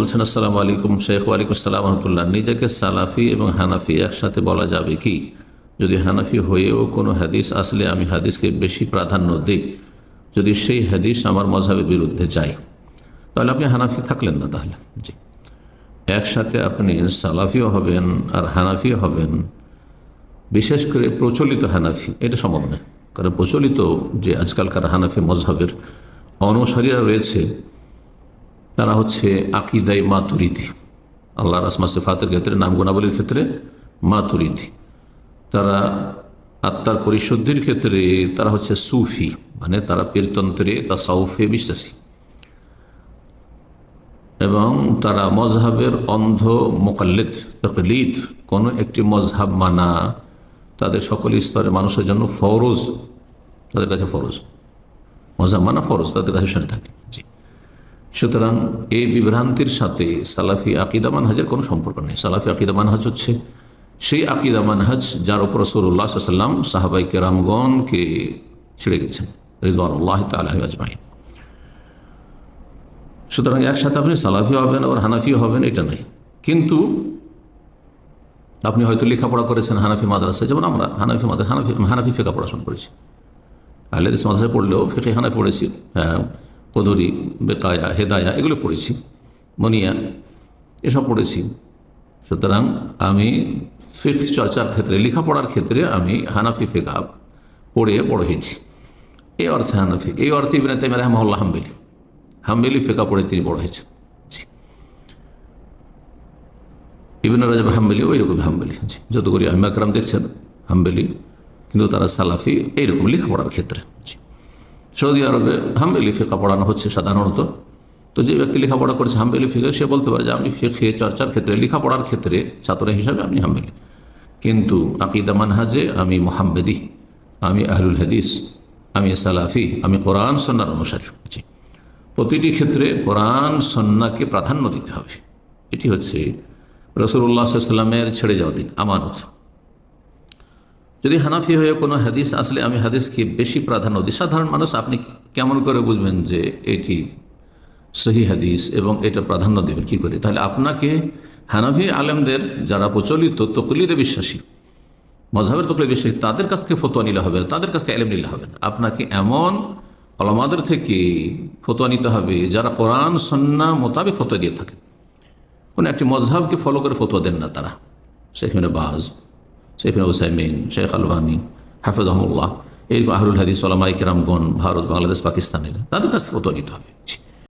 বলছেন আসসালামু আলাইকুম শেখ। ওয়ালাইকুম আসসালাম রহমতুল্লাহ। নিজেকে সালাফি এবং হানাফি একসাথে বলা যাবে কি? যদি হানাফি হয়েও কোনো হাদিস আসলে আমি হাদিসকে বেশি প্রাধান্য দিই, যদি সেই হাদিস আমার মজহাবের বিরুদ্ধে যায়, তাহলে আপনি হানাফি থাকলেন না। তাহলে জি, একসাথে আপনি সালাফিও হবেন আর হানাফিও হবেন, বিশেষ করে প্রচলিত হানাফি, এটা সম্ভব নয়। কারণ প্রচলিত যে আজকালকার হানাফি মজহাবের অনুসারীরা রয়েছে, তারা হচ্ছে আকিদাই মাতুরিদি, আল্লাহর আসমা সিফাতের ক্ষেত্রে, নাম গুণাবলীর ক্ষেত্রে মাতুরিদি। তারা আত্মার পরিশুদ্ধির ক্ষেত্রে তারা হচ্ছে সুফি, মানে তারা পীরতন্ত্রে তাসাউফে বিশ্বাসী, এবং তারা মজহাবের অন্ধ মোকাল্লিদ তাকলিদ। কোনো একটি মজহাব মানা তাদের সকল স্তরের মানুষের জন্য ফরজ, তাদের কাছে ফরজ। মজহাব মানা ফরজ তাদের কাছে শুনে থাকে। জি, সুতরাং এই বিভ্রান্তির সাথে সালাফি আকিদা মানহাজের কোনো সম্পর্ক নেই। সালাফি আকিদা মানহাজ হচ্ছে সেই আকিদা মানহাজ যার উপর রাসূলুল্লাহ সাল্লাল্লাহু আলাইহি ওয়াসাল্লাম সাহাবায়ে কেরামগণকে ছেড়ে গেছেন রিজওয়ানুল্লাহি তাআলা আলাইহিম আজমাইন। সুতরাং একসাথে আপনি সালাফি হবেন আর হানাফিও হবেন, এটা নাই। কিন্তু আপনি হয়তো লেখাপড়া করেছেন হানাফি মাদ্রাসায়, যেমন আমরা হানাফি ফিকহ পড়াশোনা করেছি, আহলে হাদিস মাদ্রাসায় পড়লেও ফিকহ হানাফি পড়েছি, কদরি, বেকায়া, হেদায়া এগুলো পড়েছি, মনিয়া এসব পড়েছি। সুতরাং আমি ফিকহ চর্চার ক্ষেত্রে, লেখাপড়ার ক্ষেত্রে আমি হানাফি ফিকহ পড়ে বড় হয়েছি। এই অর্থে হানাফি, এই অর্থে ইবনে তাইমিয়া রাহিমাহুল্লাহ হাম্বলি ফিকহ পড়ে তিনি বড় হয়েছেন। জি, ইবনে রাজব হাম্বলি ওই রকম হাম্বলি। জি, যতগুলি আইম্মা কেরাম দেখছেন হাম্বলি, কিন্তু তারা সালাফি এইরকম লেখাপড়ার ক্ষেত্রে। জি, সৌদি আরবে হাম্বলি ফিকহ পড়ানো হচ্ছে সাধারণত। তো যে ব্যক্তি লেখাপড়া করেছে হাম্বলি ফিকহ, সে বলতে পারে যে আমি ফিকহে চর্চার ক্ষেত্রে, লেখাপড়ার ক্ষেত্রে ছাত্র হিসাবে আমি হাম্বলি, কিন্তু আকিদা মানহাজে আমি মুহাম্মদি, আমি আহলুল হাদিস, আমি সালাফি, আমি কোরআন সুন্নাহর অনুসারী। জি, প্রতিটি ক্ষেত্রে কোরআন সুন্নাহকে প্রাধান্য দিতে হবে। এটি হচ্ছে রাসূলুল্লাহ সাল্লাল্লাহু আলাইহি ওয়াসাল্লামের ছেড়ে যাওয়া দিন, আমানত। যদি হানাফি হয়ে কোনো হাদিস আসলে আমি হাদিসকে বেশি প্রাধান্য দিই, সাধারণ মানুষ আপনি কেমন করে বুঝবেন যে এটি সহি হাদিস এবং এটা প্রাধান্য দেবেন কী করে? তাহলে আপনাকে হানাফি আলেমদের যারা প্রচলিত তকলিদে বিশ্বাসী, মজহাবের তকলিদে বিশ্বাসী, তাদের কাছ থেকে ফতোয়া নিলে হবে না, তাদের কাছ থেকে এলেম নিলে হবে না। আপনাকে এমন ওলামাদের থেকে ফতোয়া নিতে হবে যারা কোরআন সুন্নাহ মোতাবেক ফতোয়া দিয়ে থাকে। কোনো একটি মজহাবকে ফলো করে ফতোয়া দেন না তারা। শেখ ইবনে বাজ, শেখ ইবনে উসাইমিন, শেখ আলবানী হাফিজাহুল্লাহ, এরকম আহলুল হাদিস ওলামায়ে কেরামগণ, ভারত, বাংলাদেশ, পাকিস্তানের, তাদের কাছ থেকে ফতোয়া নিতে হবে।